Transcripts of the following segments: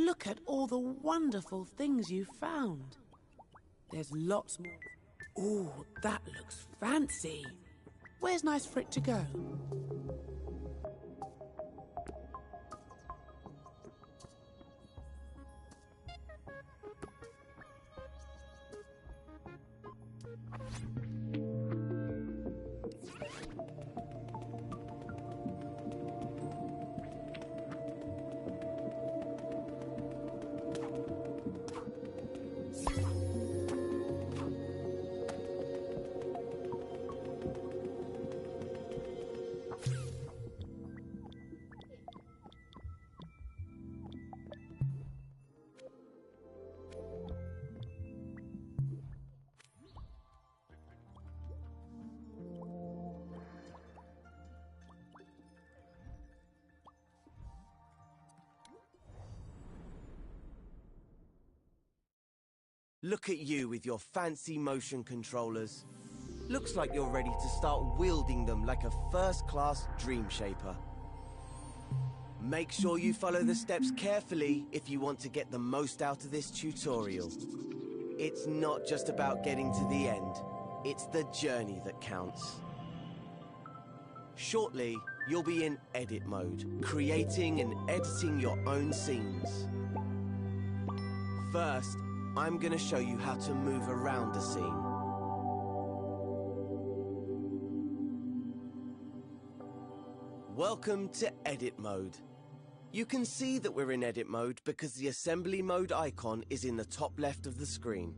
look at all the wonderful things you found. There's lots more. Ooh, that looks fancy. Where's nice for it to go? Look at you with your fancy motion controllers. Looks like you're ready to start wielding them like a first-class dream shaper. Make sure you follow the steps carefully if you want to get the most out of this tutorial. It's not just about getting to the end, it's the journey that counts. Shortly, you'll be in edit mode, creating and editing your own scenes. First, I'm going to show you how to move around a scene. Welcome to edit mode. You can see that we're in edit mode because the assembly mode icon is in the top left of the screen.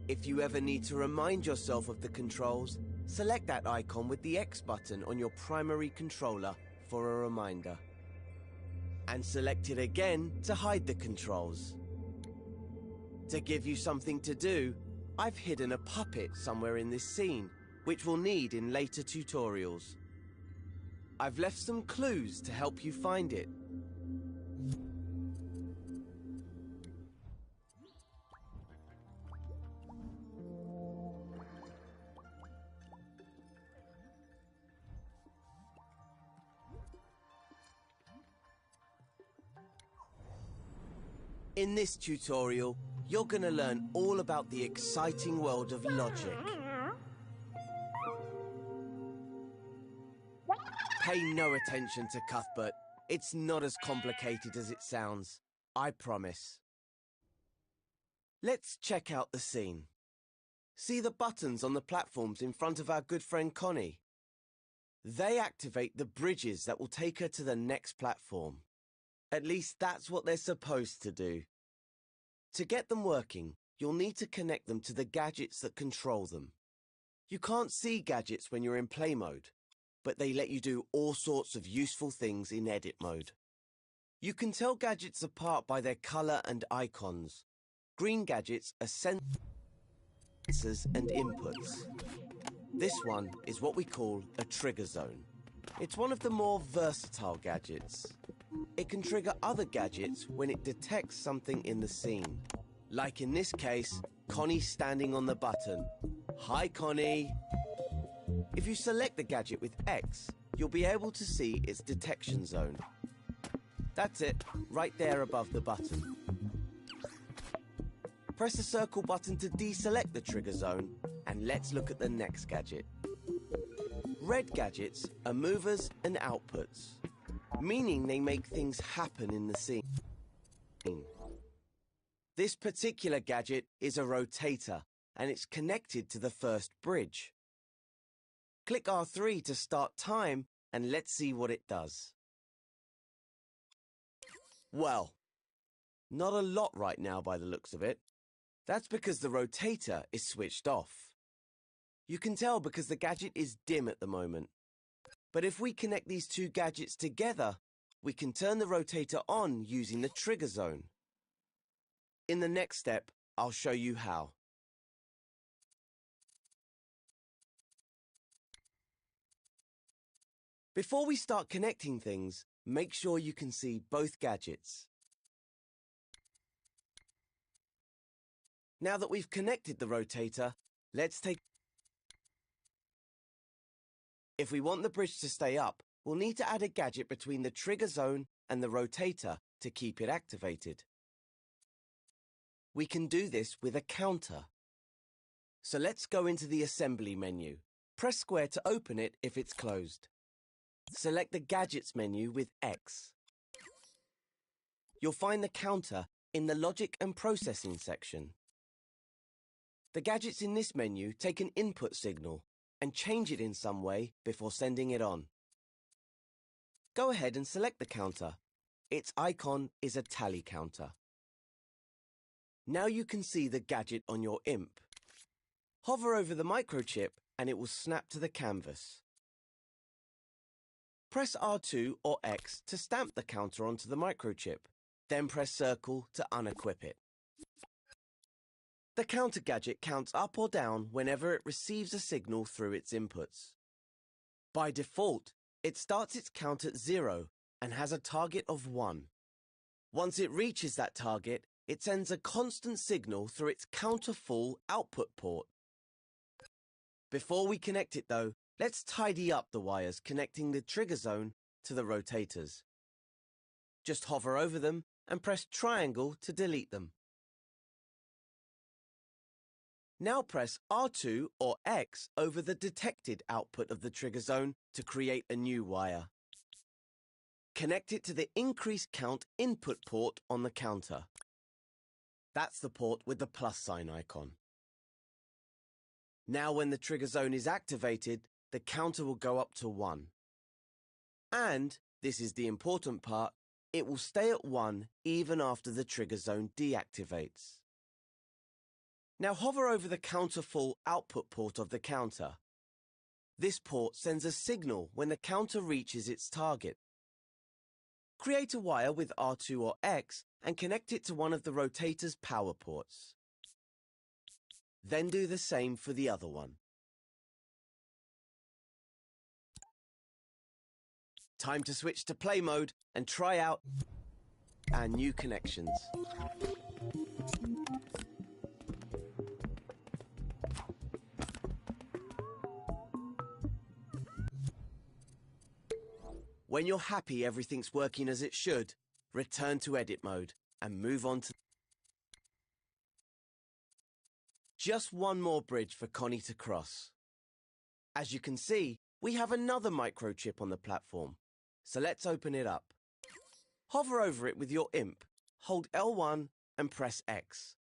If you ever need to remind yourself of the controls, select that icon with the X button on your primary controller for a reminder. And select it again to hide the controls. To give you something to do, I've hidden a puppet somewhere in this scene, which we'll need in later tutorials. I've left some clues to help you find it. In this tutorial, you're going to learn all about the exciting world of logic. Pay no attention to Cuthbert. It's not as complicated as it sounds. I promise. Let's check out the scene. See the buttons on the platforms in front of our good friend Connie? They activate the bridges that will take her to the next platform. At least that's what they're supposed to do. To get them working, you'll need to connect them to the gadgets that control them. You can't see gadgets when you're in play mode, but they let you do all sorts of useful things in edit mode. You can tell gadgets apart by their color and icons. Green gadgets are sensors and inputs. This one is what we call a trigger zone. It's one of the more versatile gadgets. It can trigger other gadgets when it detects something in the scene. Like in this case, Connie standing on the button. Hi, Connie. If you select the gadget with X, you'll be able to see its detection zone. That's it, right there above the button. Press the circle button to deselect the trigger zone, and let's look at the next gadget. Red gadgets are movers and outputs, meaning they make things happen in the scene. This particular gadget is a rotator, and it's connected to the first bridge. Click R3 to start time, and let's see what it does. Well, not a lot right now by the looks of it. That's because the rotator is switched off. You can tell because the gadget is dim at the moment. But if we connect these two gadgets together, we can turn the rotator on using the trigger zone. In the next step, I'll show you how. Before we start connecting things, make sure you can see both gadgets. Now that we've connected the rotator, let's take... If we want the bridge to stay up, we'll need to add a gadget between the trigger zone and the rotator to keep it activated. We can do this with a counter. So let's go into the assembly menu. Press square to open it if it's closed. Select the Gadgets menu with X. You'll find the counter in the Logic and Processing section. The gadgets in this menu take an input signal and change it in some way before sending it on. Go ahead and select the counter. Its icon is a tally counter. Now you can see the gadget on your imp. Hover over the microchip and it will snap to the canvas. Press R2 or X to stamp the counter onto the microchip, then press circle to unequip it. The counter gadget counts up or down whenever it receives a signal through its inputs. By default, it starts its count at 0 and has a target of 1. Once it reaches that target, it sends a constant signal through its counter-full output port. Before we connect it though, let's tidy up the wires connecting the trigger zone to the rotators. Just hover over them and press triangle to delete them. Now press R2 or X over the detected output of the trigger zone to create a new wire. Connect it to the increase count input port on the counter. That's the port with the plus sign icon. Now when the trigger zone is activated, the counter will go up to 1. And, this is the important part, it will stay at 1 even after the trigger zone deactivates. Now hover over the counter-full output port of the counter. This port sends a signal when the counter reaches its target. Create a wire with R2 or X and connect it to one of the rotator's power ports. Then do the same for the other one. Time to switch to play mode and try out our new connections. When you're happy everything's working as it should, return to edit mode and move on to... Just one more bridge for Connie to cross. As you can see, we have another microchip on the platform, so let's open it up. Hover over it with your imp, hold L1 and press X.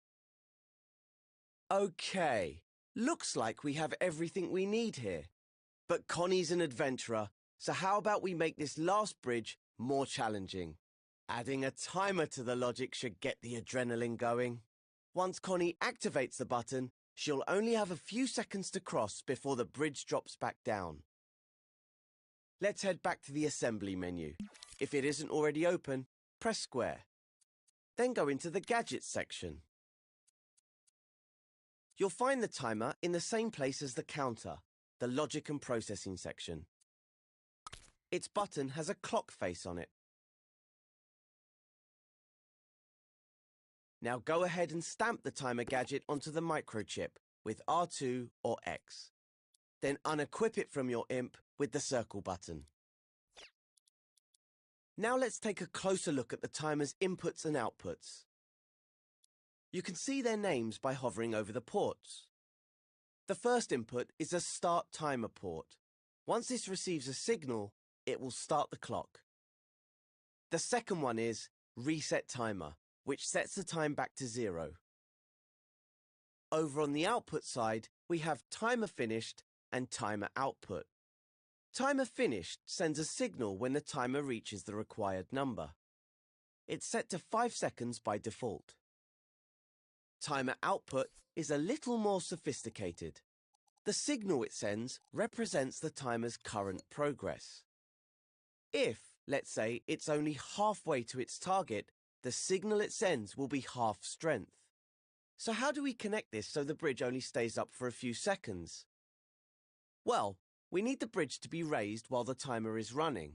Okay, looks like we have everything we need here. But Connie's an adventurer, so how about we make this last bridge more challenging? Adding a timer to the logic should get the adrenaline going. Once Connie activates the button, she'll only have a few seconds to cross before the bridge drops back down. Let's head back to the assembly menu. If it isn't already open, press square. Then go into the Gadgets section. You'll find the timer in the same place as the counter, the Logic and Processing section. Its button has a clock face on it. Now go ahead and stamp the timer gadget onto the microchip with R2 or X. Then unequip it from your imp with the circle button. Now let's take a closer look at the timer's inputs and outputs. You can see their names by hovering over the ports. The first input is a start timer port. Once this receives a signal, it will start the clock. The second one is reset timer, which sets the time back to 0. Over on the output side, we have timer finished and timer output. Timer finished sends a signal when the timer reaches the required number. It's set to 5 seconds by default. Timer output is a little more sophisticated. The signal it sends represents the timer's current progress. If, let's say, it's only halfway to its target, the signal it sends will be half strength. So how do we connect this so the bridge only stays up for a few seconds? Well, we need the bridge to be raised while the timer is running.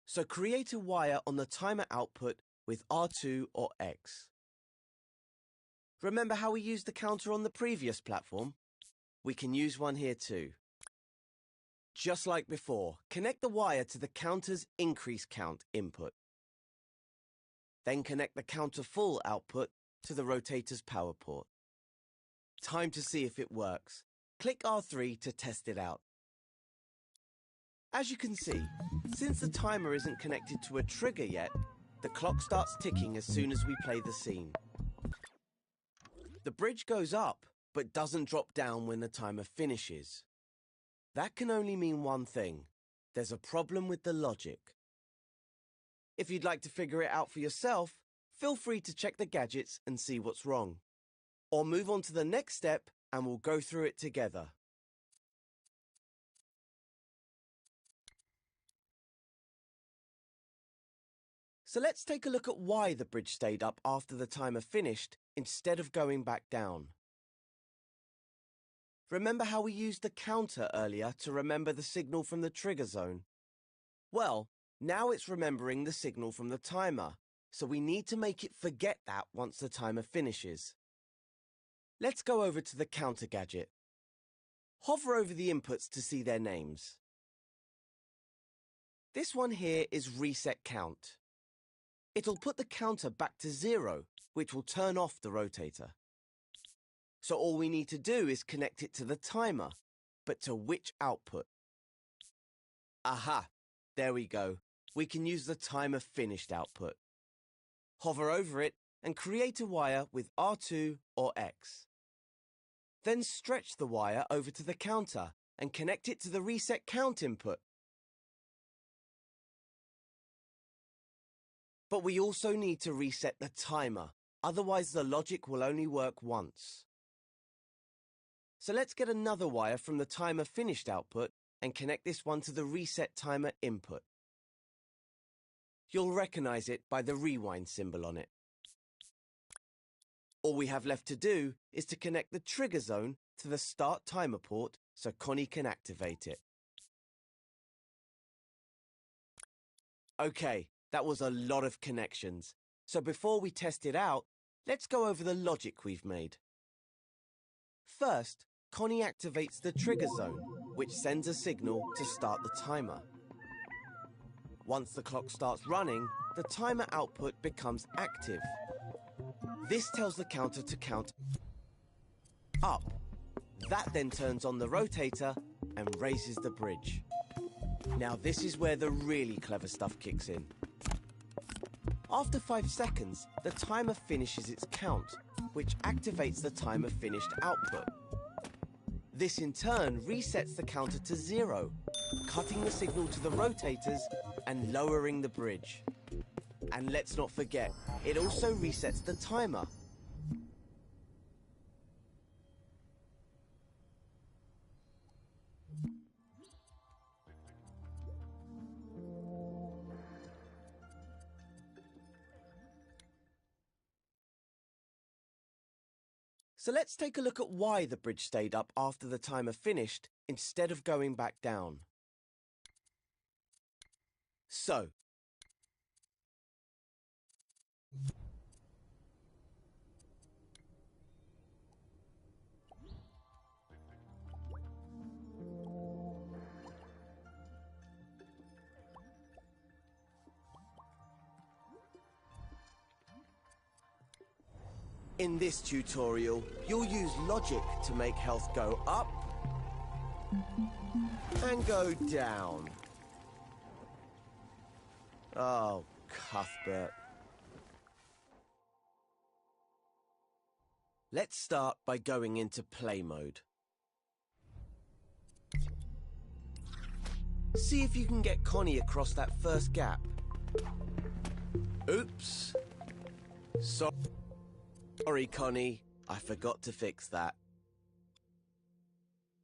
So create a wire on the timer output with R2 or X. Remember how we used the counter on the previous platform? We can use one here too. Just like before, connect the wire to the counter's increase count input. Then connect the counter full output to the rotator's power port. Time to see if it works. Click R3 to test it out. As you can see, since the timer isn't connected to a trigger yet, the clock starts ticking as soon as we play the scene. The bridge goes up, but doesn't drop down when the timer finishes. That can only mean one thing. There's a problem with the logic. If you'd like to figure it out for yourself, feel free to check the gadgets and see what's wrong. Or move on to the next step and we'll go through it together. So let's take a look at why the bridge stayed up after the timer finished instead of going back down. Remember how we used the counter earlier to remember the signal from the trigger zone? Well, now it's remembering the signal from the timer, so we need to make it forget that once the timer finishes. Let's go over to the counter gadget. Hover over the inputs to see their names. This one here is Reset Count. It'll put the counter back to 0, which will turn off the rotator. So all we need to do is connect it to the timer, but to which output? Aha! There we go. We can use the timer finished output. Hover over it and create a wire with R2 or X. Then stretch the wire over to the counter and connect it to the reset count input. But we also need to reset the timer, otherwise the logic will only work once. So let's get another wire from the timer finished output and connect this one to the reset timer input. You'll recognize it by the rewind symbol on it. All we have left to do is to connect the trigger zone to the start timer port so Connie can activate it. Okay, that was a lot of connections. So before we test it out, let's go over the logic we've made. First, Connie activates the trigger zone, which sends a signal to start the timer. Once the clock starts running, the timer output becomes active. This tells the counter to count up. That then turns on the rotator and raises the bridge. Now this is where the really clever stuff kicks in. After 5 seconds, the timer finishes its count, which activates the timer finished output. This in turn resets the counter to 0, cutting the signal to the rotators and lowering the bridge. And let's not forget, it also resets the timer. So let's take a look at why the bridge stayed up after the timer finished instead of going back down. So, in this tutorial, you'll use logic to make health go up and go down. Oh, Cuthbert. Let's start by going into play mode. See if you can get Connie across that first gap. Oops. Sorry, Connie. I forgot to fix that.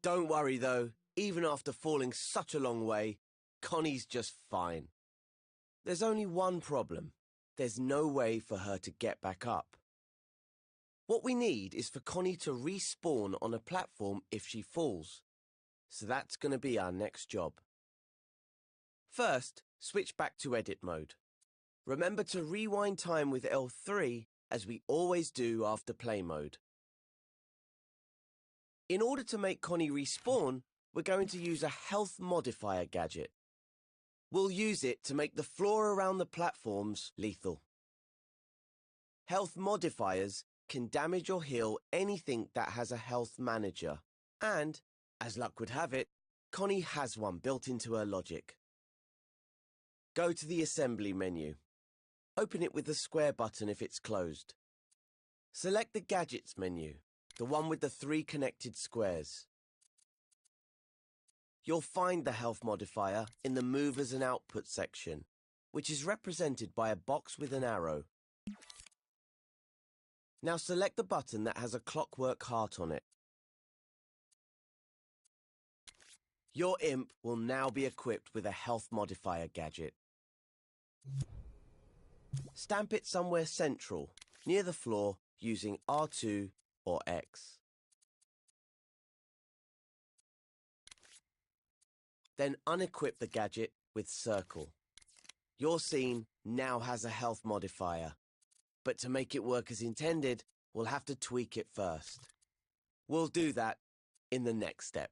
Don't worry, though. Even after falling such a long way, Connie's just fine. There's only one problem. There's no way for her to get back up. What we need is for Connie to respawn on a platform if she falls. So that's going to be our next job. First, switch back to edit mode. Remember to rewind time with L3 as we always do after play mode. In order to make Connie respawn, we're going to use a health modifier gadget. We'll use it to make the floor around the platforms lethal. Health modifiers can damage or heal anything that has a health manager. And, as luck would have it, Connie has one built into her logic. Go to the Assembly menu. Open it with the square button if it's closed. Select the Gadgets menu, the one with the 3 connected squares. You'll find the health modifier in the Movers and Output section, which is represented by a box with an arrow. Now select the button that has a clockwork heart on it. Your imp will now be equipped with a health modifier gadget. Stamp it somewhere central, near the floor, using R2 or X. Then unequip the gadget with Circle. Your scene now has a health modifier, but to make it work as intended, we'll have to tweak it first. We'll do that in the next step.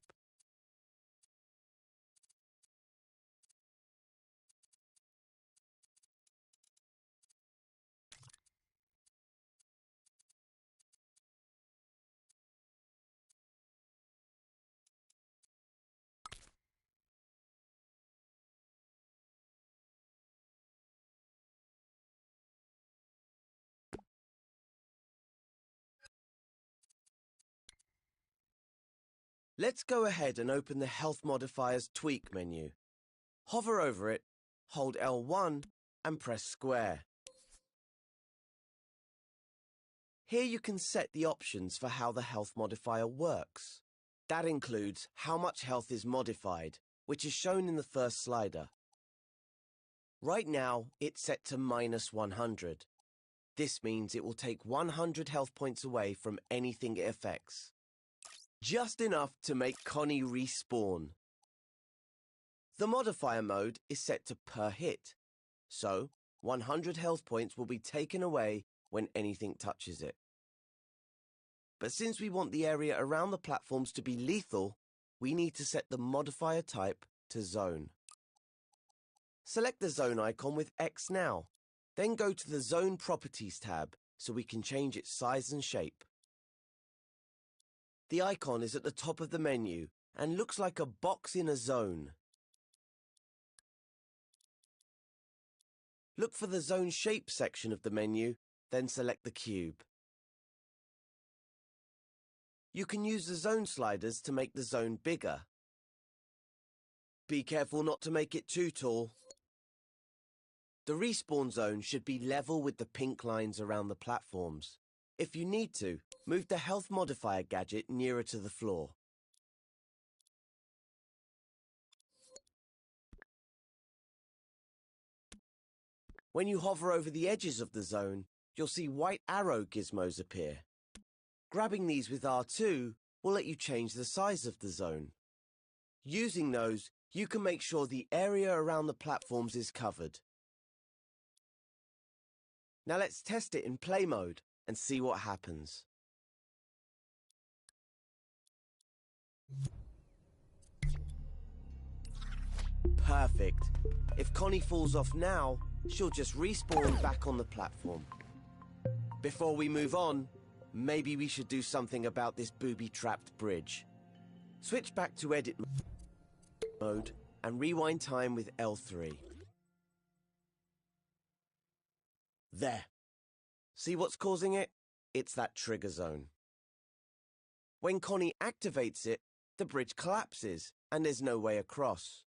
Let's go ahead and open the Health Modifiers Tweak menu. Hover over it, hold L1 and press square. Here you can set the options for how the health modifier works. That includes how much health is modified, which is shown in the first slider. Right now, it's set to -100. This means it will take 100 health points away from anything it affects. Just enough to make Connie respawn. The modifier mode is set to per hit, so 100 health points will be taken away when anything touches it. But since we want the area around the platforms to be lethal, we need to set the modifier type to zone. Select the zone icon with X now, then go to the Zone Properties tab so we can change its size and shape. The icon is at the top of the menu and looks like a box in a zone. Look for the Zone Shape section of the menu, then select the cube. You can use the zone sliders to make the zone bigger. Be careful not to make it too tall. The respawn zone should be level with the pink lines around the platforms. If you need to, move the health modifier gadget nearer to the floor. When you hover over the edges of the zone, you'll see white arrow gizmos appear. Grabbing these with R2 will let you change the size of the zone. Using those, you can make sure the area around the platforms is covered. Now let's test it in play mode and see what happens. Perfect. If Connie falls off now, she'll just respawn back on the platform. Before we move on, maybe we should do something about this booby-trapped bridge. Switch back to edit mode and rewind time with L3. There. See what's causing it? It's that trigger zone. When Connie activates it, the bridge collapses and there's no way across.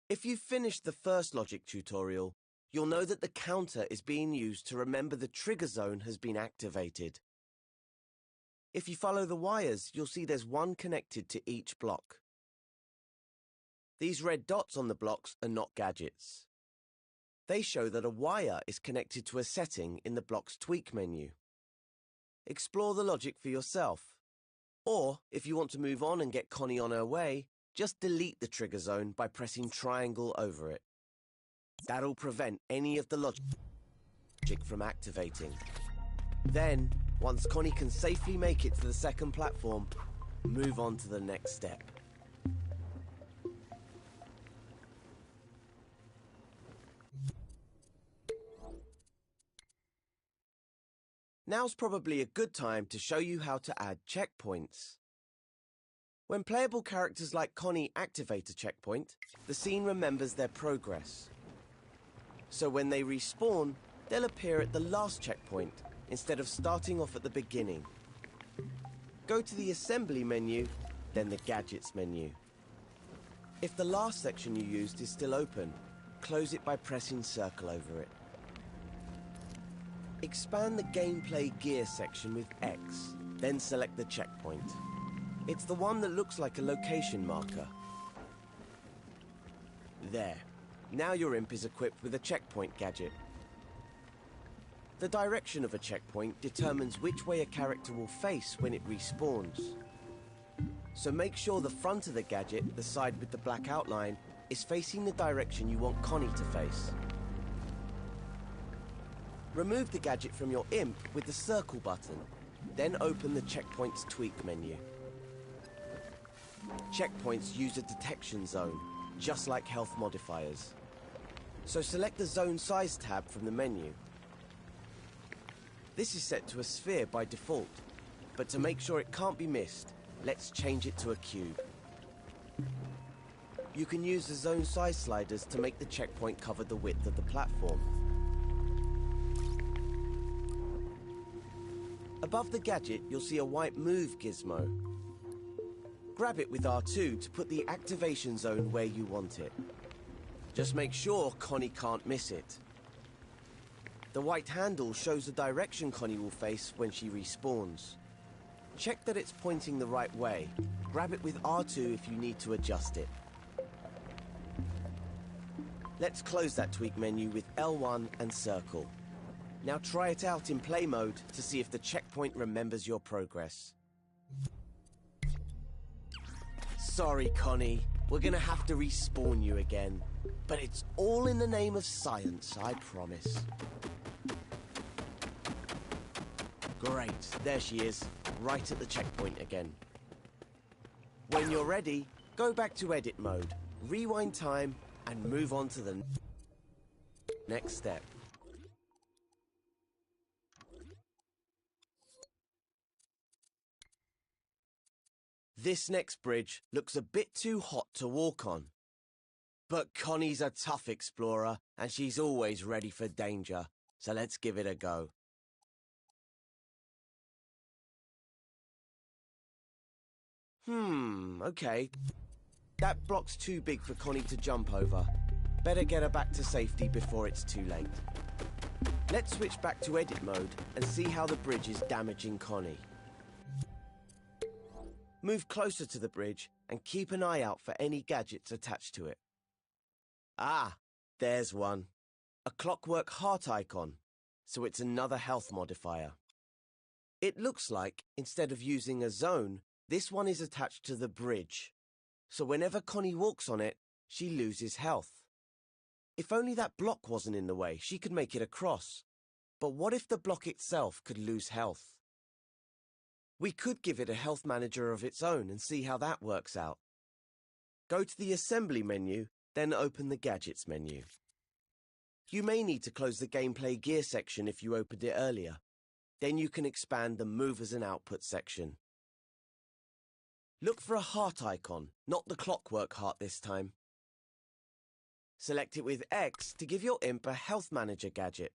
If you've finished the first logic tutorial, you'll know that the counter is being used to remember the trigger zone has been activated. If you follow the wires, you'll see there's one connected to each block. These red dots on the blocks are not gadgets. They show that a wire is connected to a setting in the block's tweak menu. Explore the logic for yourself. Or, if you want to move on and get Connie on her way, just delete the trigger zone by pressing triangle over it. That'll prevent any of the logic from activating. Then, once Connie can safely make it to the second platform, move on to the next step. Now's probably a good time to show you how to add checkpoints. When playable characters like Connie activate a checkpoint, the scene remembers their progress. So when they respawn, they'll appear at the last checkpoint instead of starting off at the beginning. Go to the Assembly menu, then the Gadgets menu. If the last section you used is still open, close it by pressing circle over it. Expand the Gameplay Gear section with X, then select the checkpoint. It's the one that looks like a location marker. There. Now your imp is equipped with a checkpoint gadget. The direction of a checkpoint determines which way a character will face when it respawns. So make sure the front of the gadget, the side with the black outline, is facing the direction you want Connie to face. Remove the gadget from your imp with the circle button, then open the Checkpoints Tweak menu. Checkpoints use a detection zone, just like health modifiers. So select the Zone Size tab from the menu. This is set to a sphere by default, but to make sure it can't be missed, let's change it to a cube. You can use the zone size sliders to make the checkpoint cover the width of the platform. Above the gadget, you'll see a white Move gizmo. Grab it with R2 to put the activation zone where you want it. Just make sure Connie can't miss it. The white handle shows the direction Connie will face when she respawns. Check that it's pointing the right way. Grab it with R2 if you need to adjust it. Let's close that tweak menu with L1 and circle. Now try it out in play mode to see if the checkpoint remembers your progress. Sorry, Connie. We're gonna have to respawn you again. But it's all in the name of science, I promise. Great, there she is, right at the checkpoint again. When you're ready, go back to edit mode, rewind time, and move on to the next step. This next bridge looks a bit too hot to walk on. But Connie's a tough explorer, and she's always ready for danger, so let's give it a go. Okay. That block's too big for Connie to jump over. Better get her back to safety before it's too late. Let's switch back to edit mode and see how the bridge is damaging Connie. Move closer to the bridge and keep an eye out for any gadgets attached to it. Ah, there's one. A clockwork heart icon, so it's another health modifier. It looks like, instead of using a zone, this one is attached to the bridge. So whenever Connie walks on it, she loses health. If only that block wasn't in the way, she could make it across. But what if the block itself could lose health? We could give it a health manager of its own and see how that works out. Go to the Assembly menu, then open the Gadgets menu. You may need to close the Gameplay Gear section if you opened it earlier. Then you can expand the Movers and Output section. Look for a heart icon, not the clockwork heart this time. Select it with X to give your imp a health manager gadget.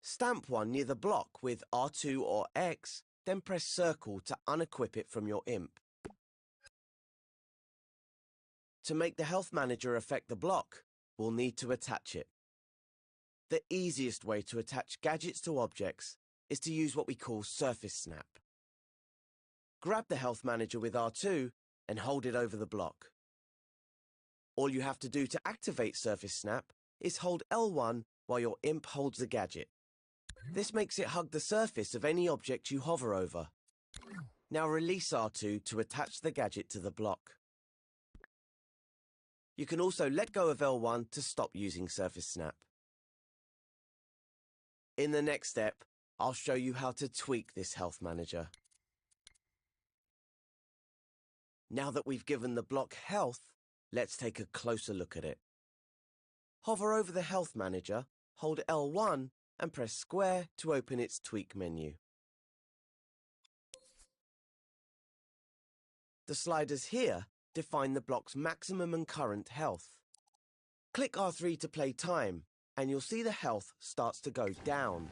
Stamp one near the block with R2 or X, then press circle to unequip it from your imp. To make the health manager affect the block, we'll need to attach it. The easiest way to attach gadgets to objects is to use what we call Surface Snap. Grab the health manager with R2 and hold it over the block. All you have to do to activate Surface Snap is hold L1 while your imp holds the gadget. This makes it hug the surface of any object you hover over. Now release R2 to attach the gadget to the block. You can also let go of L1 to stop using Surface Snap. In the next step, I'll show you how to tweak this health manager. Now that we've given the block health, let's take a closer look at it. Hover over the health manager, hold L1, and press square to open its tweak menu. The sliders here define the block's maximum and current health. Click R3 to play time, and you'll see the health starts to go down.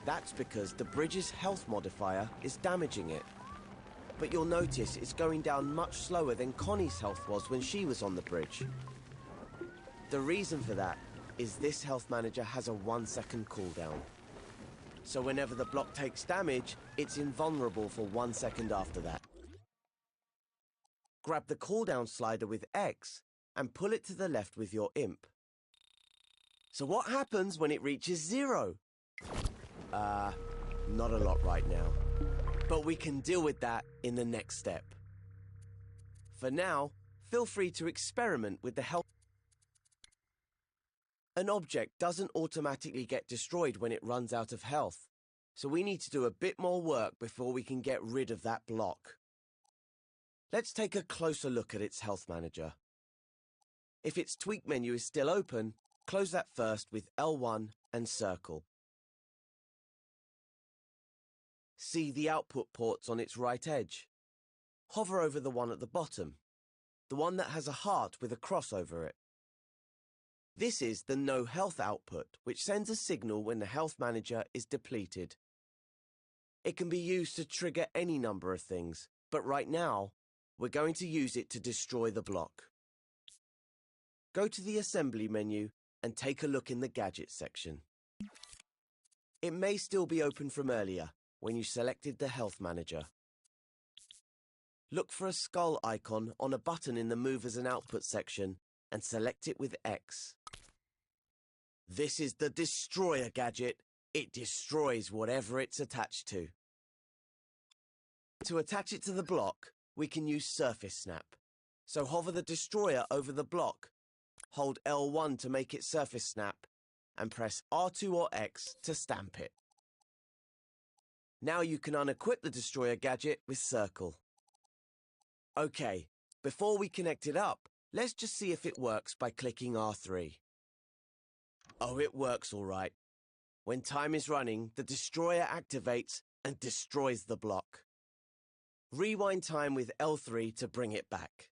That's because the bridge's health modifier is damaging it. But you'll notice it's going down much slower than Connie's health was when she was on the bridge. The reason for that is this health manager has a 1-second cooldown. So whenever the block takes damage, it's invulnerable for 1 second after that. Grab the cooldown slider with X and pull it to the left with your imp. So what happens when it reaches 0? Not a lot right now. But we can deal with that in the next step. For now, feel free to experiment with the health. An object doesn't automatically get destroyed when it runs out of health, so we need to do a bit more work before we can get rid of that block. Let's take a closer look at its health manager. If its tweak menu is still open, close that first with L1 and circle. See the output ports on its right edge. Hover over the one at the bottom, the one that has a heart with a cross over it. This is the no health output, which sends a signal when the health manager is depleted. It can be used to trigger any number of things, but right now, we're going to use it to destroy the block. Go to the assembly menu and take a look in the gadgets section. It may still be open from earlier, when you selected the health manager. Look for a skull icon on a button in the Movers and Output section and select it with X. This is the Destroyer gadget. It destroys whatever it's attached to. To attach it to the block, we can use Surface Snap. So hover the Destroyer over the block, hold L1 to make it Surface Snap, and press R2 or X to stamp it. Now you can unequip the Destroyer gadget with Circle. Okay, before we connect it up, let's just see if it works by clicking R3. Oh, it works all right. When time is running, the Destroyer activates and destroys the block. Rewind time with L3 to bring it back.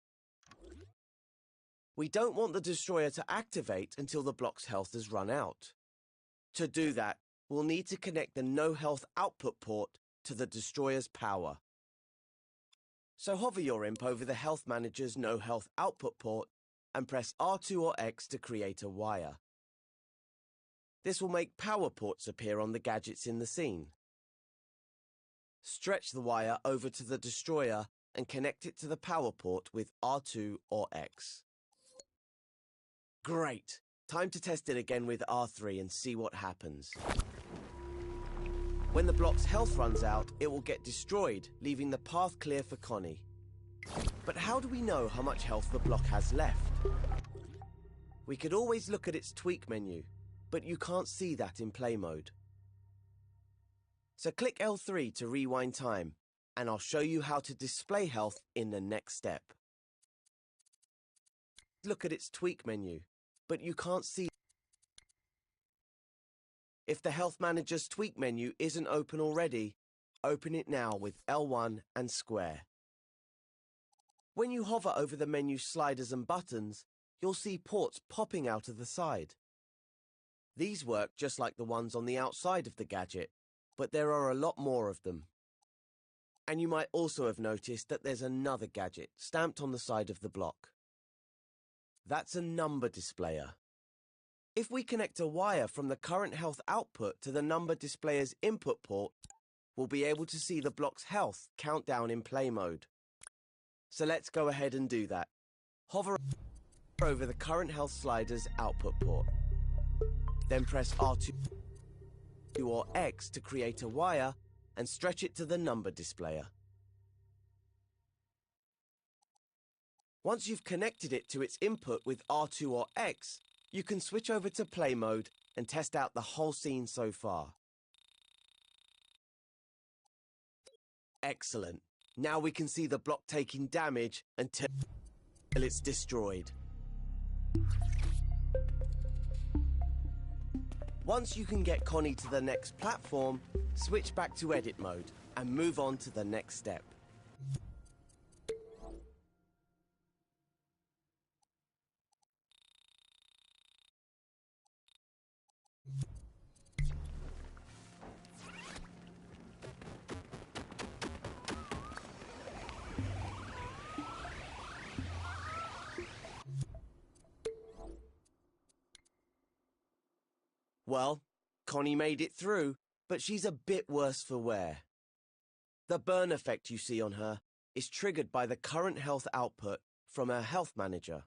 We don't want the Destroyer to activate until the block's health has run out. To do that, we'll need to connect the no health output port to the Destroyer's power. So hover your imp over the health manager's no health output port and press R2 or X to create a wire. This will make power ports appear on the gadgets in the scene. Stretch the wire over to the Destroyer and connect it to the power port with R2 or X. Great! Time to test it again with R3 and see what happens. When the block's health runs out, it will get destroyed, leaving the path clear for Connie. But how do we know how much health the block has left? We could always look at its tweak menu, but you can't see that in play mode. So click L3 to rewind time, and I'll show you how to display health in the next step. Look at its tweak menu, but you can't see. If the health manager's tweak menu isn't open already, open it now with L1 and square. When you hover over the menu sliders and buttons, you'll see ports popping out of the side. These work just like the ones on the outside of the gadget, but there are a lot more of them. And you might also have noticed that there's another gadget stamped on the side of the block. That's a number displayer. If we connect a wire from the current health output to the number displayer's input port, we'll be able to see the block's health count down in play mode. So let's go ahead and do that. Hover over the current health slider's output port. Then press R2 or X to create a wire and stretch it to the number displayer. Once you've connected it to its input with R2 or X, you can switch over to play mode and test out the whole scene so far. Excellent. Now we can see the block taking damage until it's destroyed. Once you can get Connie to the next platform, switch back to edit mode and move on to the next step. Well, Connie made it through, but she's a bit worse for wear. The burn effect you see on her is triggered by the current health output from her health manager.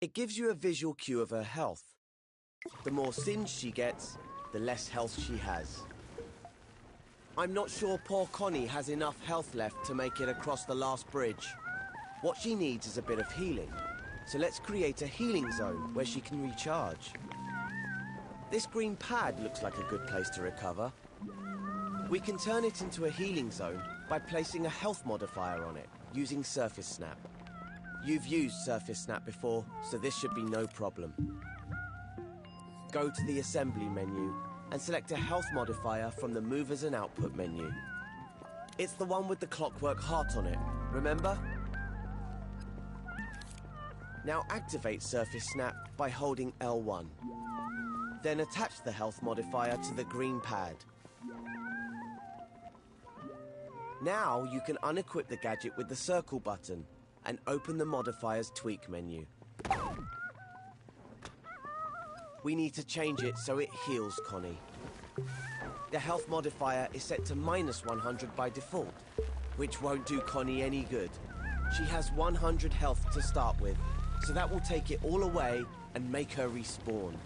It gives you a visual cue of her health. The more singed she gets, the less health she has. I'm not sure poor Connie has enough health left to make it across the last bridge. What she needs is a bit of healing, so let's create a healing zone where she can recharge. This green pad looks like a good place to recover. We can turn it into a healing zone by placing a health modifier on it, using Surface Snap. You've used Surface Snap before, so this should be no problem. Go to the Assembly menu and select a health modifier from the Movers and Output menu. It's the one with the clockwork heart on it, remember? Now activate Surface Snap by holding L1. Then attach the health modifier to the green pad. Now you can unequip the gadget with the circle button and open the modifier's tweak menu. We need to change it so it heals Connie. The health modifier is set to -100 by default, which won't do Connie any good. She has 100 health to start with, so that will take it all away and make her respawn.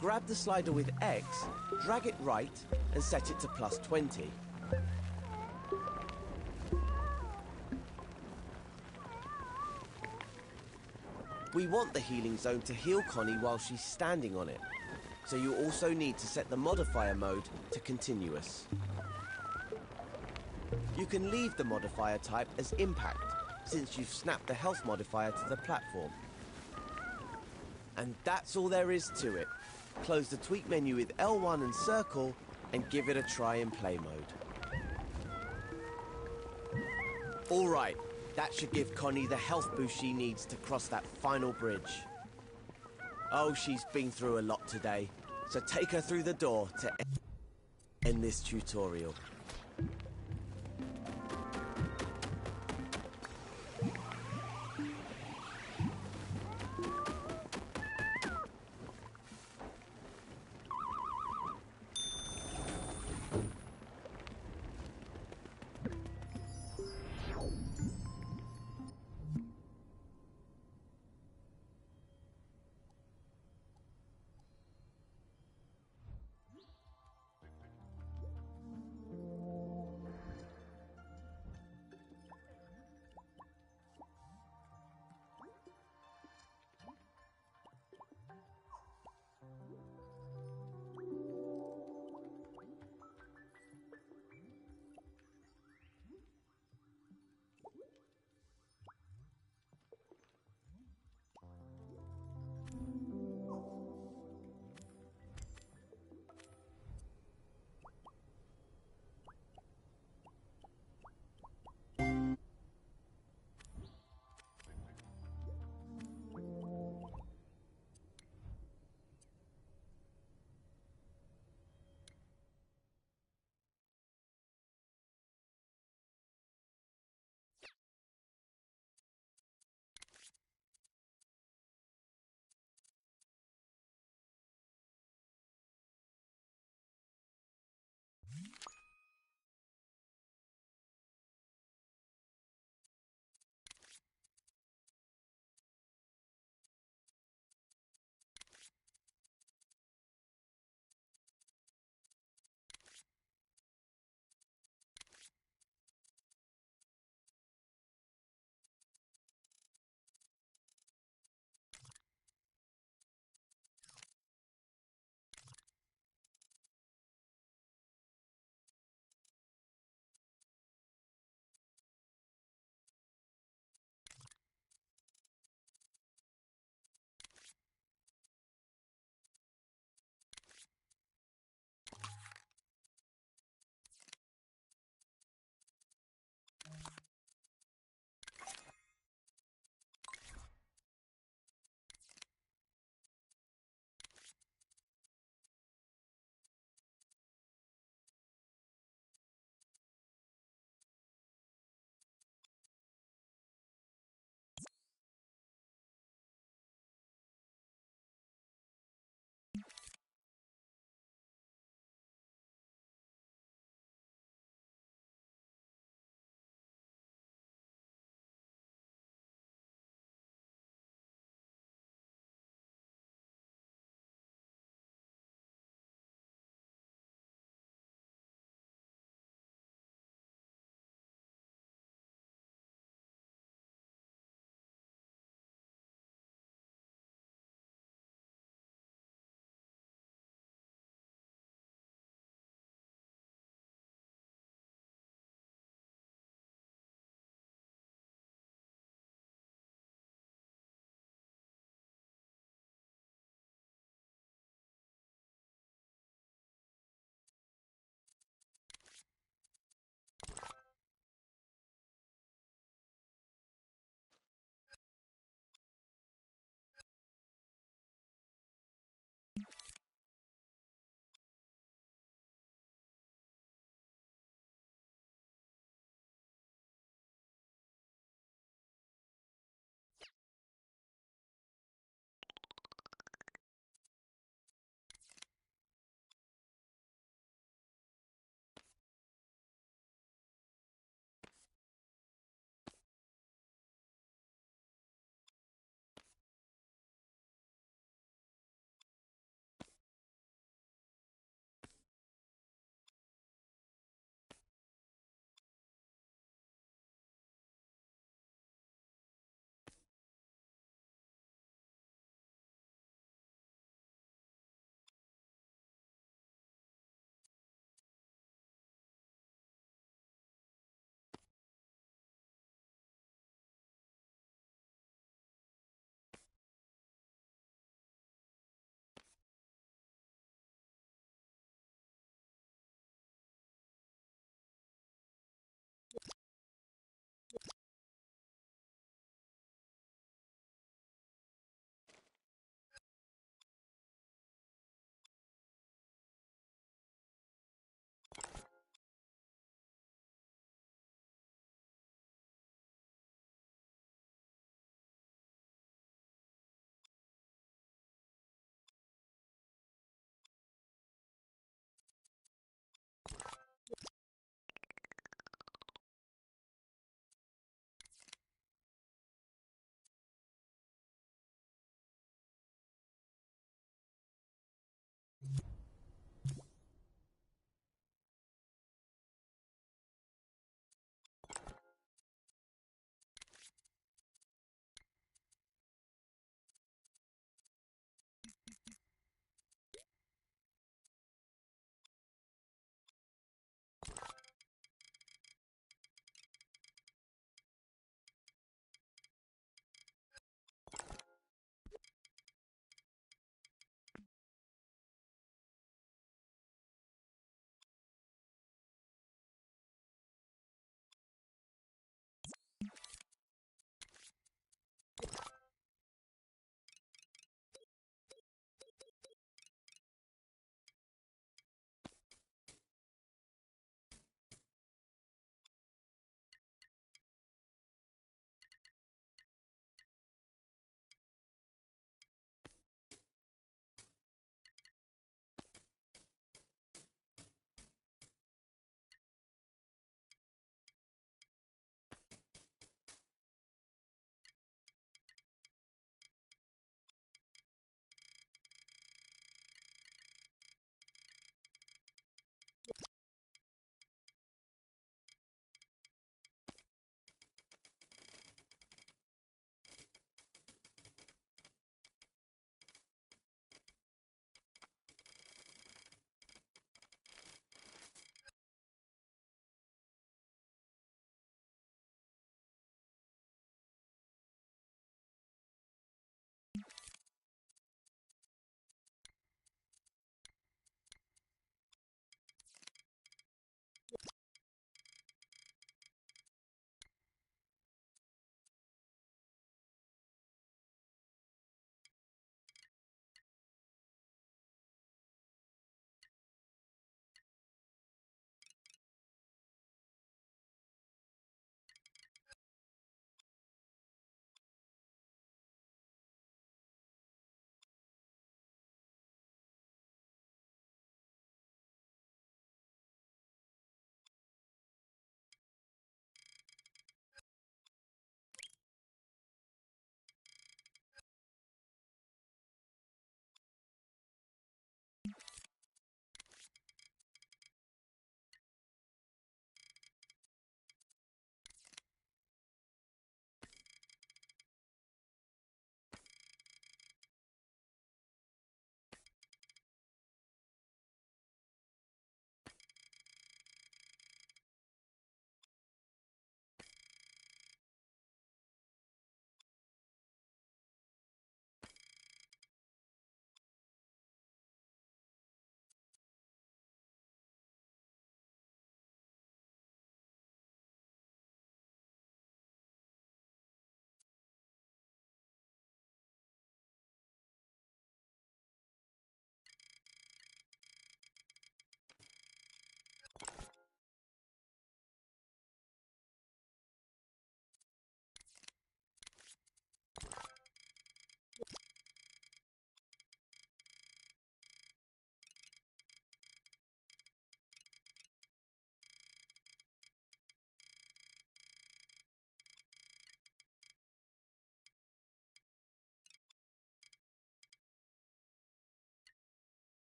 Grab the slider with X, drag it right, and set it to +20. We want the healing zone to heal Connie while she's standing on it, so you also need to set the modifier mode to continuous. You can leave the modifier type as impact, since you've snapped the health modifier to the platform. And that's all there is to it. Close the tweak menu with L1 and circle, and give it a try in play mode. Alright, that should give Connie the health boost she needs to cross that final bridge. Oh, she's been through a lot today, so take her through the door to end this tutorial.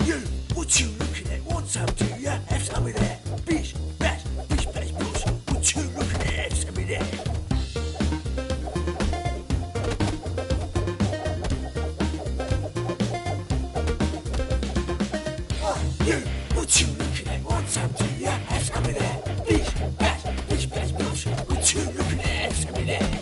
You, what you looking at? What's up, do you? Have some of that. Bish, bash, bish, bash, bush. What you looking at? Have some of that. You, what you looking at? What's up, do you? Have some of that. Bish, bash, bush. What you looking at? Have some of that.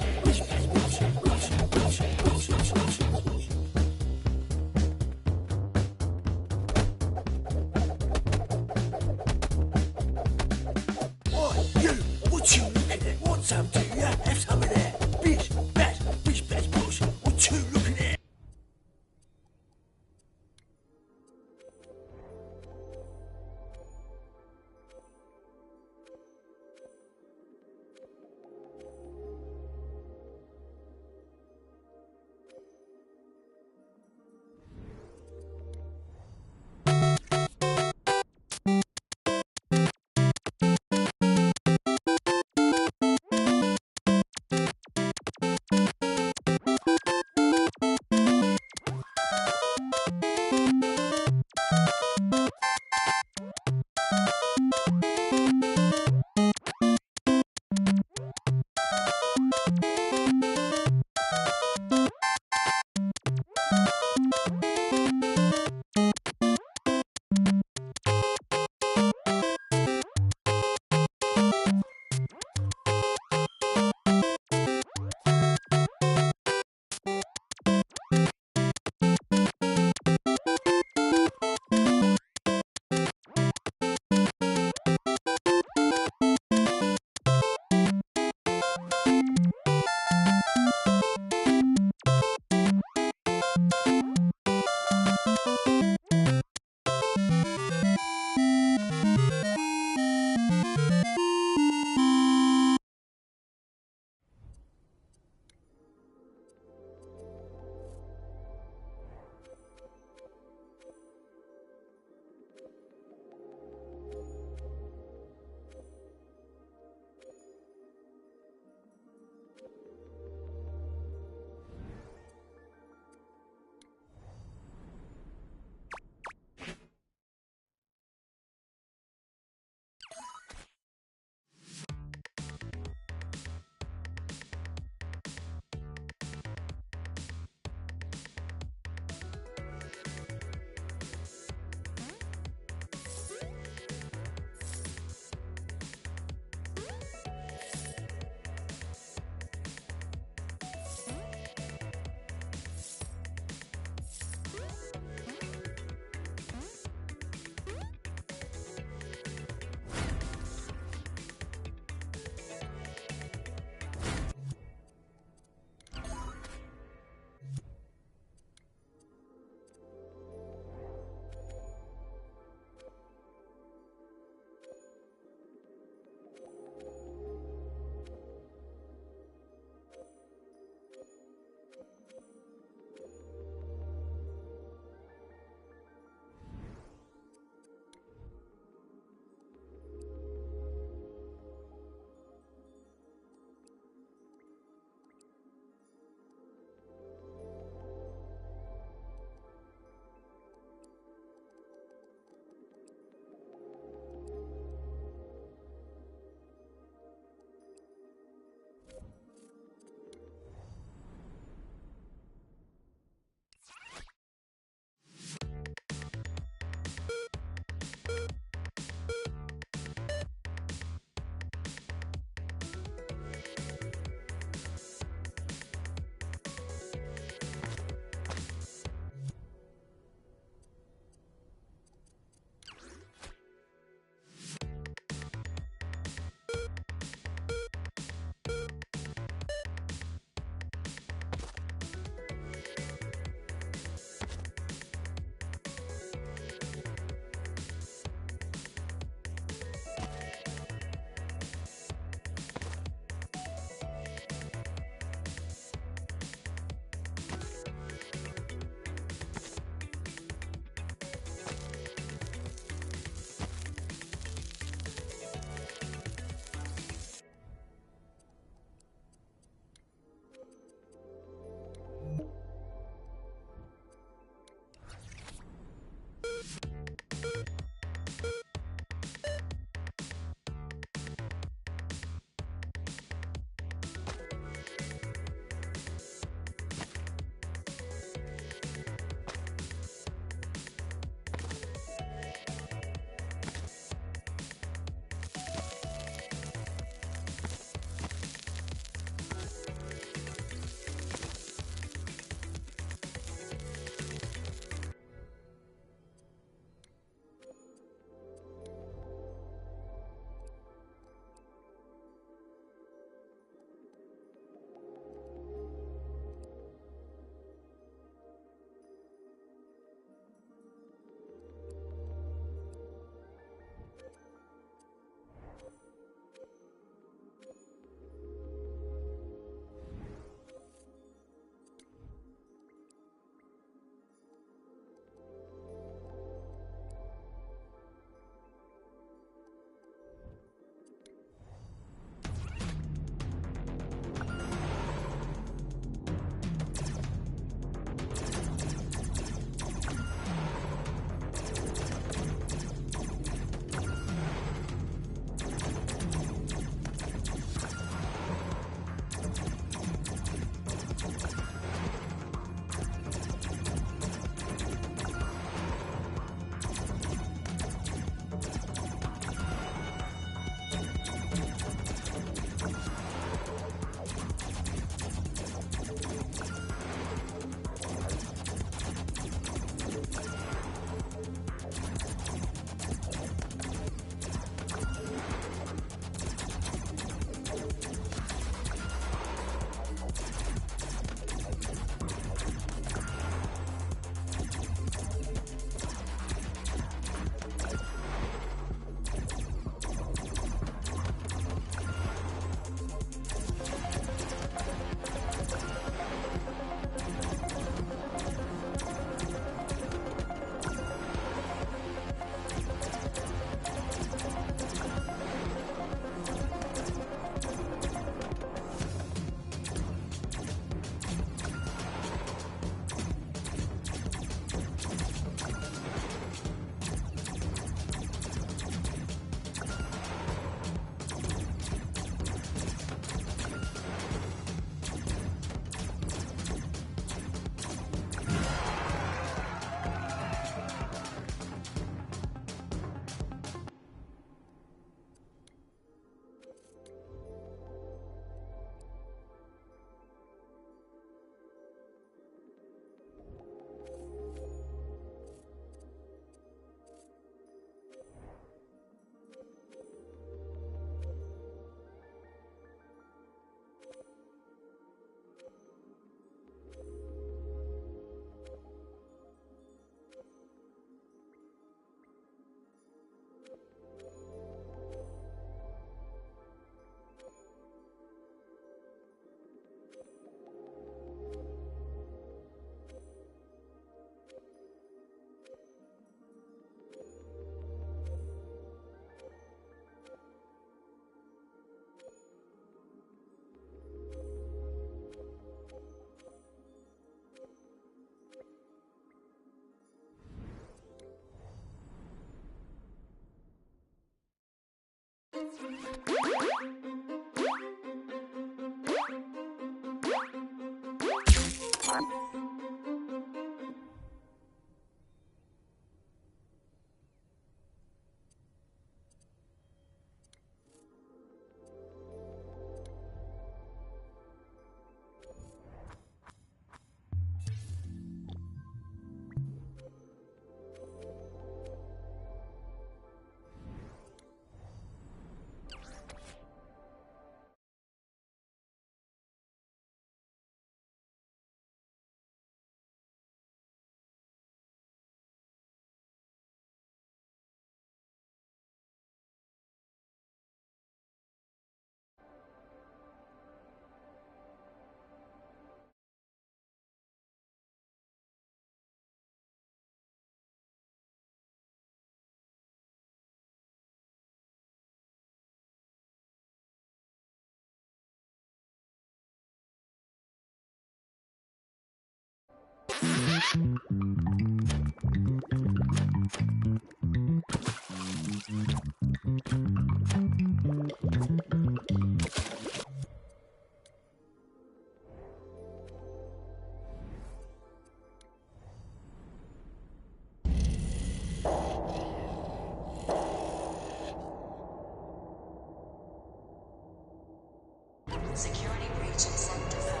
Security breach in Sector 4.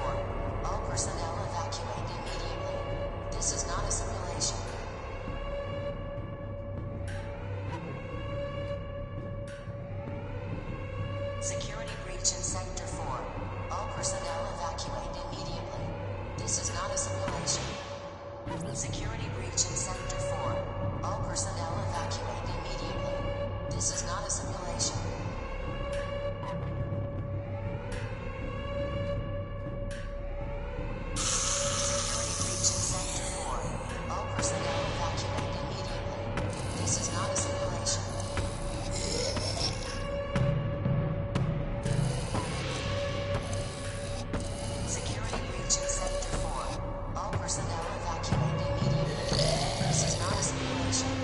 All personnel evacuate immediately. This is not a simulation. Security breach in Sector 4. All personnel evacuate immediately. This is not a simulation. Security breach in Sector 4. All personnel evacuate immediately. This is not a simulation. Security breach in Sector 4. All personnel evacuate immediately. This is not a simulation.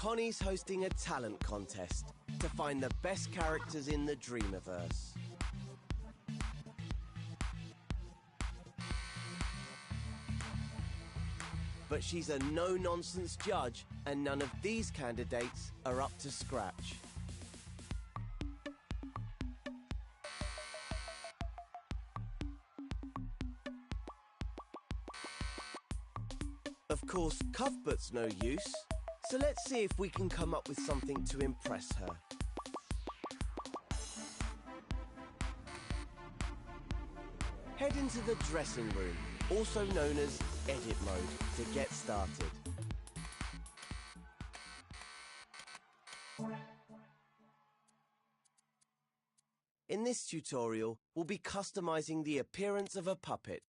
Connie's hosting a talent contest to find the best characters in the Dreamiverse. But she's a no-nonsense judge, and none of these candidates are up to scratch. Of course, Cuthbert's no use, so let's see if we can come up with something to impress her. Head into the dressing room, also known as edit mode, to get started. In this tutorial, we'll be customizing the appearance of a puppet.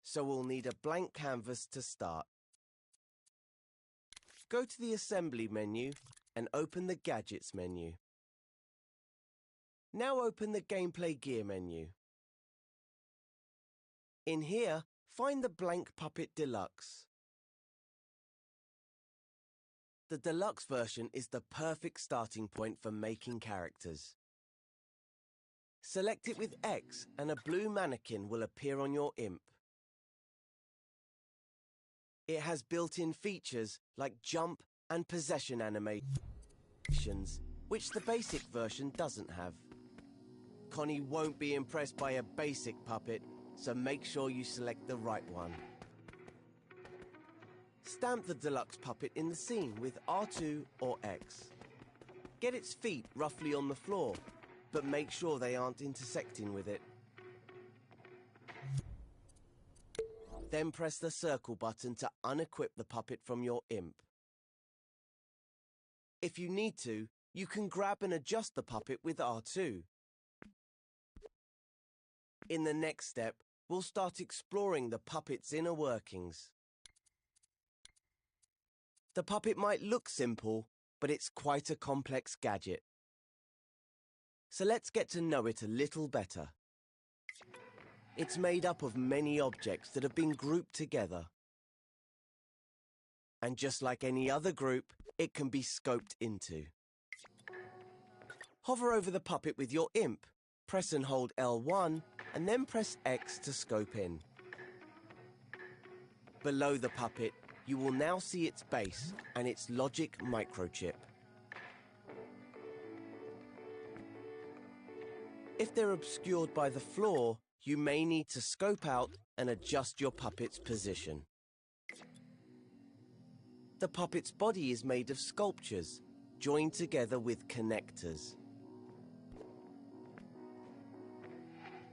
So we'll need a blank canvas to start. Go to the Assembly menu and open the Gadgets menu. Now open the Gameplay Gear menu. In here, find the Blank Puppet Deluxe. The Deluxe version is the perfect starting point for making characters. Select it with X and a blue mannequin will appear on your imp. It has built-in features like jump and possession animations, which the basic version doesn't have. Connie won't be impressed by a basic puppet, so make sure you select the right one. Stamp the deluxe puppet in the scene with R2 or X. Get its feet roughly on the floor, but make sure they aren't intersecting with it. Then press the circle button to unequip the puppet from your imp. If you need to, you can grab and adjust the puppet with R2. In the next step, we'll start exploring the puppet's inner workings. The puppet might look simple, but it's quite a complex gadget. So let's get to know it a little better. It's made up of many objects that have been grouped together. And just like any other group, it can be scoped into. Hover over the puppet with your imp, press and hold L1, and then press X to scope in. Below the puppet, you will now see its base and its logic microchip. If they're obscured by the floor, you may need to scope out and adjust your puppet's position. The puppet's body is made of sculptures, joined together with connectors.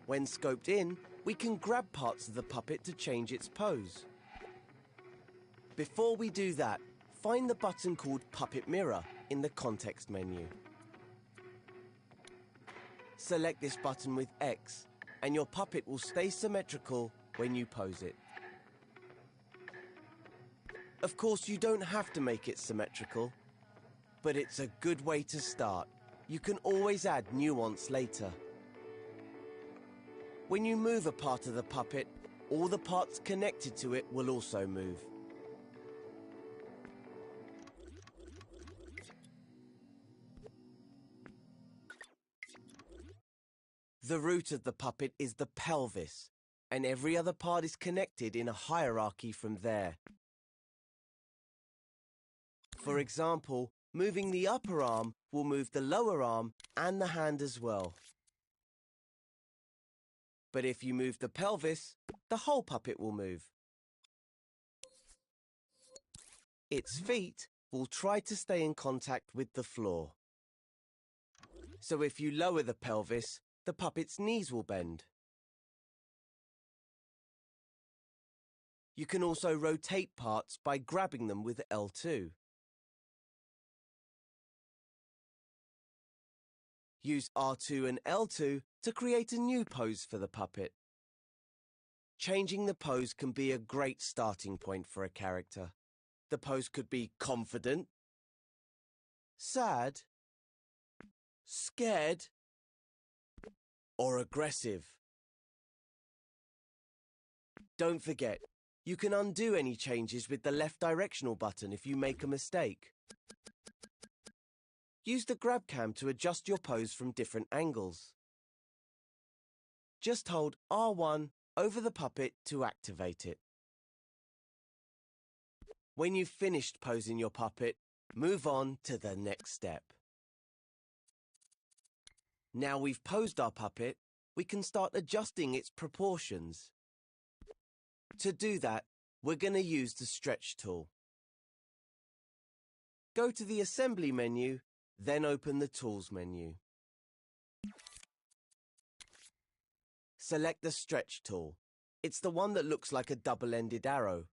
When scoped in, we can grab parts of the puppet to change its pose. Before we do that, find the button called Puppet Mirror in the context menu. Select this button with X, and your puppet will stay symmetrical when you pose it. Of course, you don't have to make it symmetrical, but it's a good way to start. You can always add nuance later. When you move a part of the puppet, all the parts connected to it will also move. The root of the puppet is the pelvis, and every other part is connected in a hierarchy from there. For example, moving the upper arm will move the lower arm and the hand as well. But if you move the pelvis, the whole puppet will move. Its feet will try to stay in contact with the floor. So if you lower the pelvis, the puppet's knees will bend. You can also rotate parts by grabbing them with L2. Use R2 and L2 to create a new pose for the puppet. Changing the pose can be a great starting point for a character. The pose could be confident, sad, scared, or aggressive. Don't forget, you can undo any changes with the left directional button if you make a mistake. Use the grab cam to adjust your pose from different angles. Just hold R1 over the puppet to activate it. When you've finished posing your puppet, move on to the next step. Now we've posed our puppet, we can start adjusting its proportions. To do that, we're going to use the stretch tool. Go to the Assembly menu, then open the Tools menu. Select the Stretch tool. It's the one that looks like a double-ended arrow.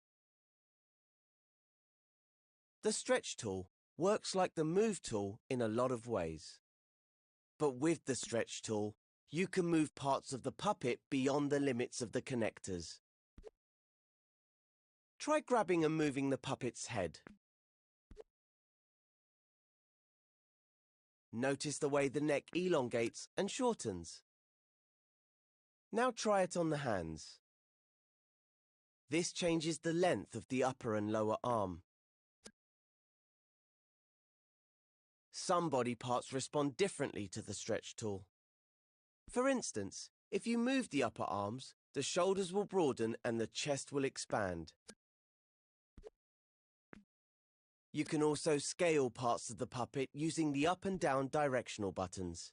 The Stretch tool works like the Move tool in a lot of ways. But with the Stretch tool, you can move parts of the puppet beyond the limits of the connectors. Try grabbing and moving the puppet's head. Notice the way the neck elongates and shortens. Now try it on the hands. This changes the length of the upper and lower arm. Some body parts respond differently to the stretch tool. For instance, if you move the upper arms, the shoulders will broaden and the chest will expand. You can also scale parts of the puppet using the up and down directional buttons.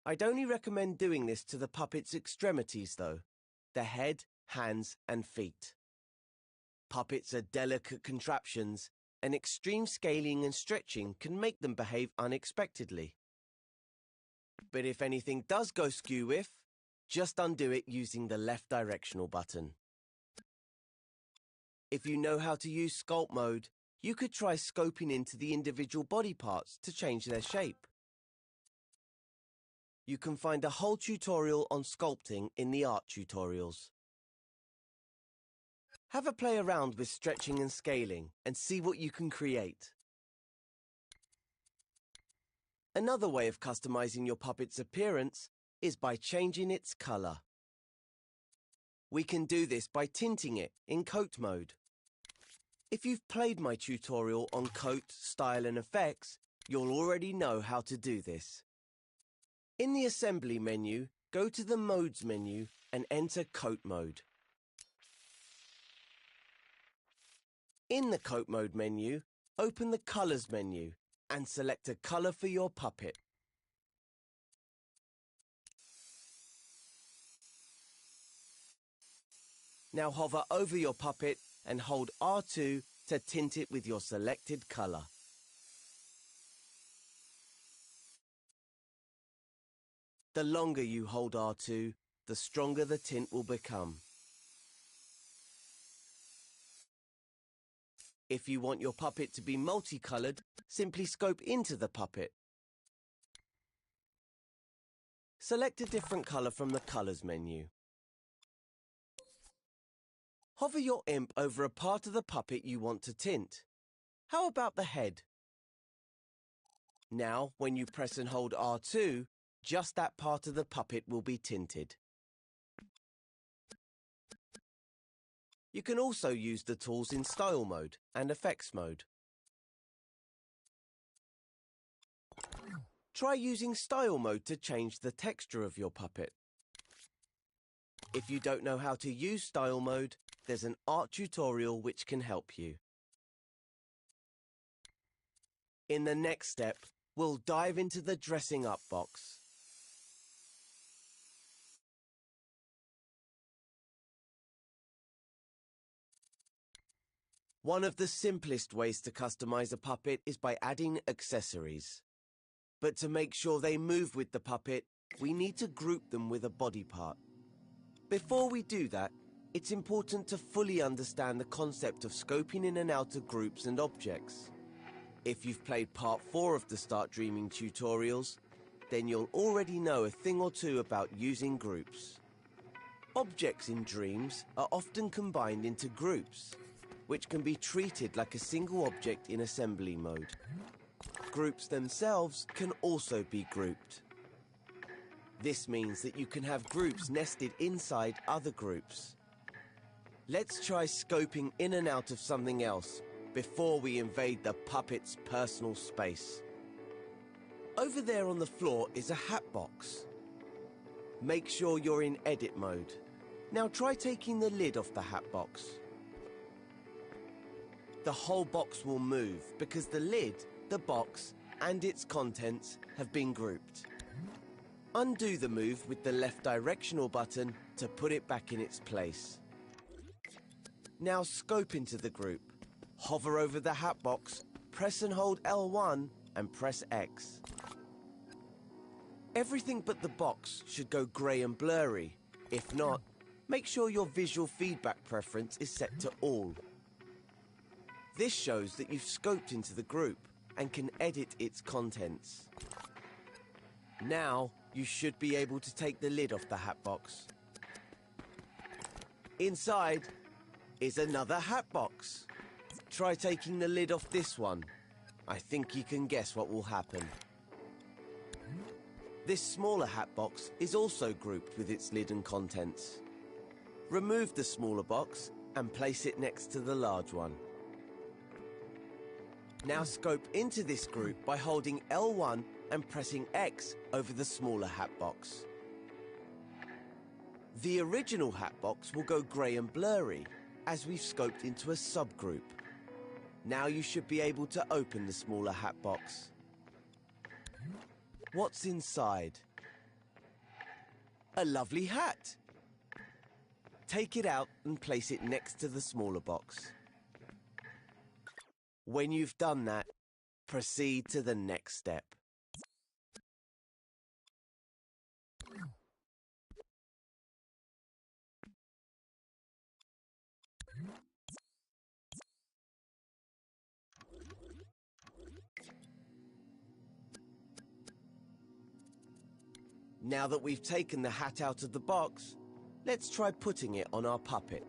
I'd only recommend doing this to the puppet's extremities though, the head, hands and feet. Puppets are delicate contraptions, and extreme scaling and stretching can make them behave unexpectedly. But if anything does go skew, just undo it using the left directional button. If you know how to use sculpt mode, you could try scoping into the individual body parts to change their shape. You can find a whole tutorial on sculpting in the art tutorials. Have a play around with stretching and scaling and see what you can create. Another way of customizing your puppet's appearance is by changing its color. We can do this by tinting it in coat mode. If you've played my tutorial on coat, style and effects, you'll already know how to do this. In the Assembly menu, go to the Modes menu and enter Coat Mode. In the Coat Mode menu, open the Colors menu and select a color for your puppet. Now hover over your puppet and hold R2 to tint it with your selected color. The longer you hold R2, the stronger the tint will become. If you want your puppet to be multicolored, simply scope into the puppet. Select a different color from the Colors menu. Hover your imp over a part of the puppet you want to tint. How about the head? Now, when you press and hold R2, just that part of the puppet will be tinted. You can also use the tools in Style mode and Effects mode. Try using Style mode to change the texture of your puppet. If you don't know how to use Style mode, there's an art tutorial which can help you. In the next step, we'll dive into the dressing up box. One of the simplest ways to customize a puppet is by adding accessories. But to make sure they move with the puppet, we need to group them with a body part. Before we do that, it's important to fully understand the concept of scoping in and out of groups and objects. If you've played part 4 of the Start Dreaming tutorials, then you'll already know a thing or two about using groups. Objects in dreams are often combined into groups, which can be treated like a single object in assembly mode. Groups themselves can also be grouped. This means that you can have groups nested inside other groups. Let's try scoping in and out of something else before we invade the puppet's personal space. Over there on the floor is a hat box. Make sure you're in edit mode. Now try taking the lid off the hat box. The whole box will move because the lid, the box, and its contents have been grouped. Undo the move with the left directional button to put it back in its place. Now scope into the group. Hover over the hat box, press and hold L1 and press X. Everything but the box should go grey and blurry. If not, make sure your visual feedback preference is set to all. This shows that you've scoped into the group and can edit its contents. Now, you should be able to take the lid off the hat box. Inside is another hat box. Try taking the lid off this one. I think you can guess what will happen. This smaller hat box is also grouped with its lid and contents. Remove the smaller box and place it next to the large one. Now scope into this group by holding L1 and pressing X over the smaller hat box. The original hat box will go grey and blurry as we've scoped into a subgroup. Now you should be able to open the smaller hat box. What's inside? A lovely hat. Take it out and place it next to the smaller box. When you've done that, proceed to the next step. Now that we've taken the hat out of the box, let's try putting it on our puppet.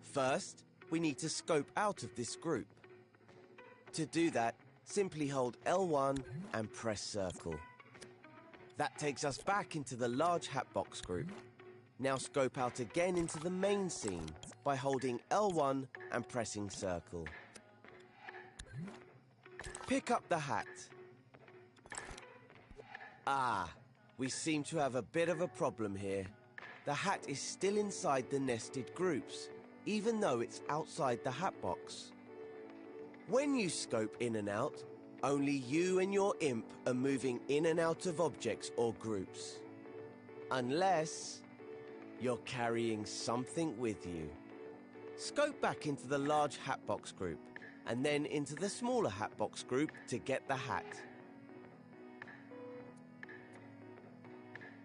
First, we need to scope out of this group. To do that, simply hold L1 and press circle. That takes us back into the large hat box group. Now scope out again into the main scene by holding L1 and pressing circle. Pick up the hat. Ah, we seem to have a bit of a problem here. The hat is still inside the nested groups, even though it's outside the hat box. When you scope in and out, only you and your imp are moving in and out of objects or groups. Unless you're carrying something with you. Scope back into the large hat box group, and then into the smaller hat box group to get the hat.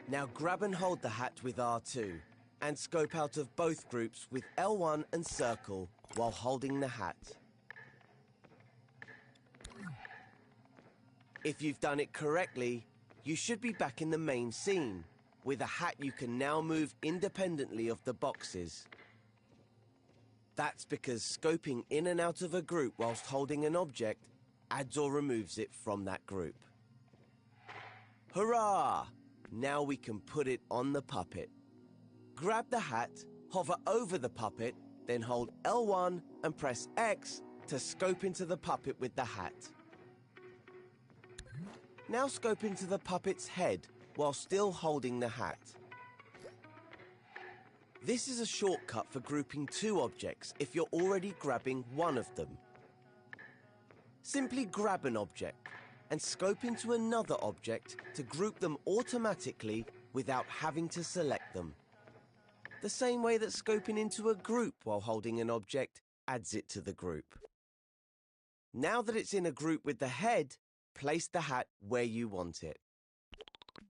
Now grab and hold the hat with R2, and scope out of both groups with L1 and circle while holding the hat. If you've done it correctly, you should be back in the main scene. With a hat you can now move independently of the boxes. That's because scoping in and out of a group whilst holding an object adds or removes it from that group. Hurrah! Now we can put it on the puppet. Grab the hat, hover over the puppet, then hold L1 and press X to scope into the puppet with the hat. Now scope into the puppet's head while still holding the hat. This is a shortcut for grouping two objects if you're already grabbing one of them. Simply grab an object and scope into another object to group them automatically without having to select them. The same way that scoping into a group while holding an object adds it to the group. Now that it's in a group with the head, place the hat where you want it.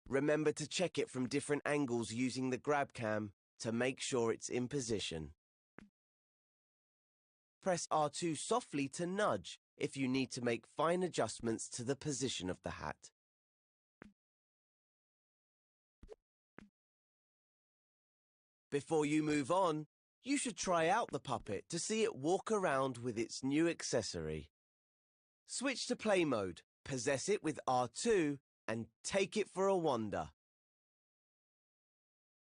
Remember to check it from different angles using the grab cam to make sure it's in position. Press R2 softly to nudge if you need to make fine adjustments to the position of the hat. Before you move on, you should try out the puppet to see it walk around with its new accessory. Switch to play mode, possess it with R2, and take it for a wander.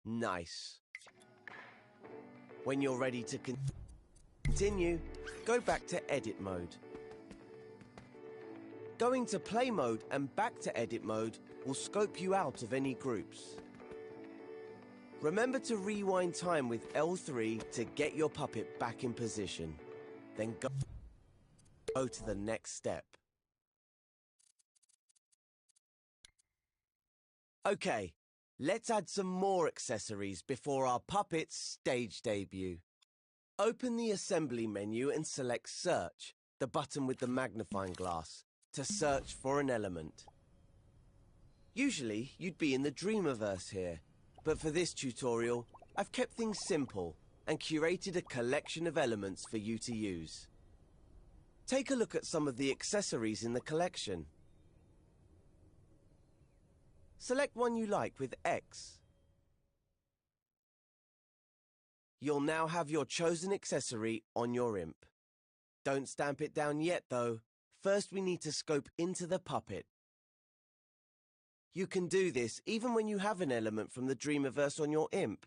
Nice. When you're ready to Continue, go back to edit mode. Going to play mode and back to edit mode will scope you out of any groups. Remember to rewind time with L3 to get your puppet back in position. Then go to the next step. Okay, let's add some more accessories before our puppet's stage debut. Open the assembly menu and select Search, the button with the magnifying glass, to search for an element. Usually, you'd be in the Dreamiverse here, but for this tutorial, I've kept things simple and curated a collection of elements for you to use. Take a look at some of the accessories in the collection. Select one you like with X. You'll now have your chosen accessory on your imp. Don't stamp it down yet though. First we need to scope into the puppet. You can do this even when you have an element from the Dreamiverse on your imp.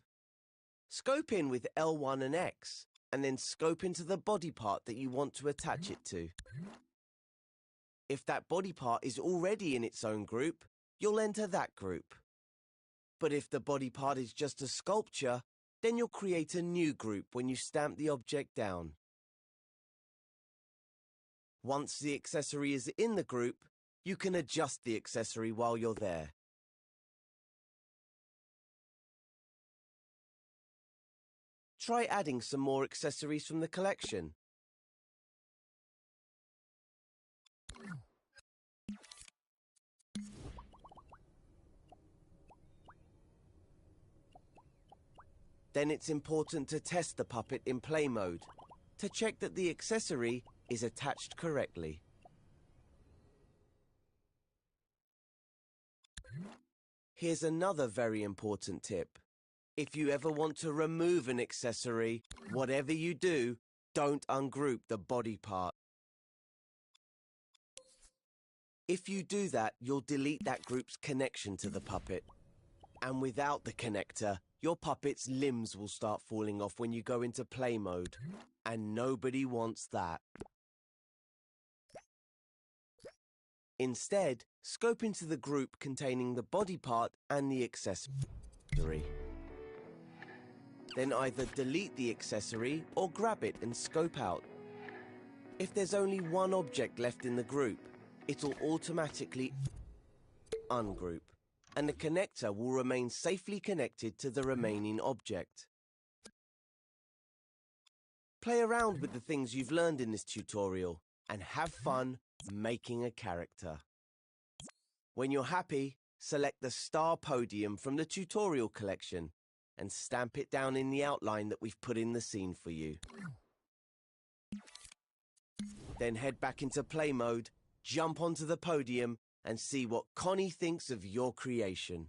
Scope in with L1 and X, and then scope into the body part that you want to attach it to. If that body part is already in its own group, you'll enter that group. But if the body part is just a sculpture, then you'll create a new group when you stamp the object down. Once the accessory is in the group, you can adjust the accessory while you're there. Try adding some more accessories from the collection. Then it's important to test the puppet in play mode to check that the accessory is attached correctly. Here's another very important tip. If you ever want to remove an accessory, whatever you do, don't ungroup the body part. If you do that, you'll delete that group's connection to the puppet. And without the connector, your puppet's limbs will start falling off when you go into play mode. And nobody wants that. Instead, scope into the group containing the body part and the accessory. Then either delete the accessory or grab it and scope out. If there's only one object left in the group, it'll automatically ungroup, and the connector will remain safely connected to the remaining object. Play around with the things you've learned in this tutorial and have fun making a character. When you're happy, select the star podium from the tutorial collection and stamp it down in the outline that we've put in the scene for you. Then head back into play mode, jump onto the podium and see what Connie thinks of your creation.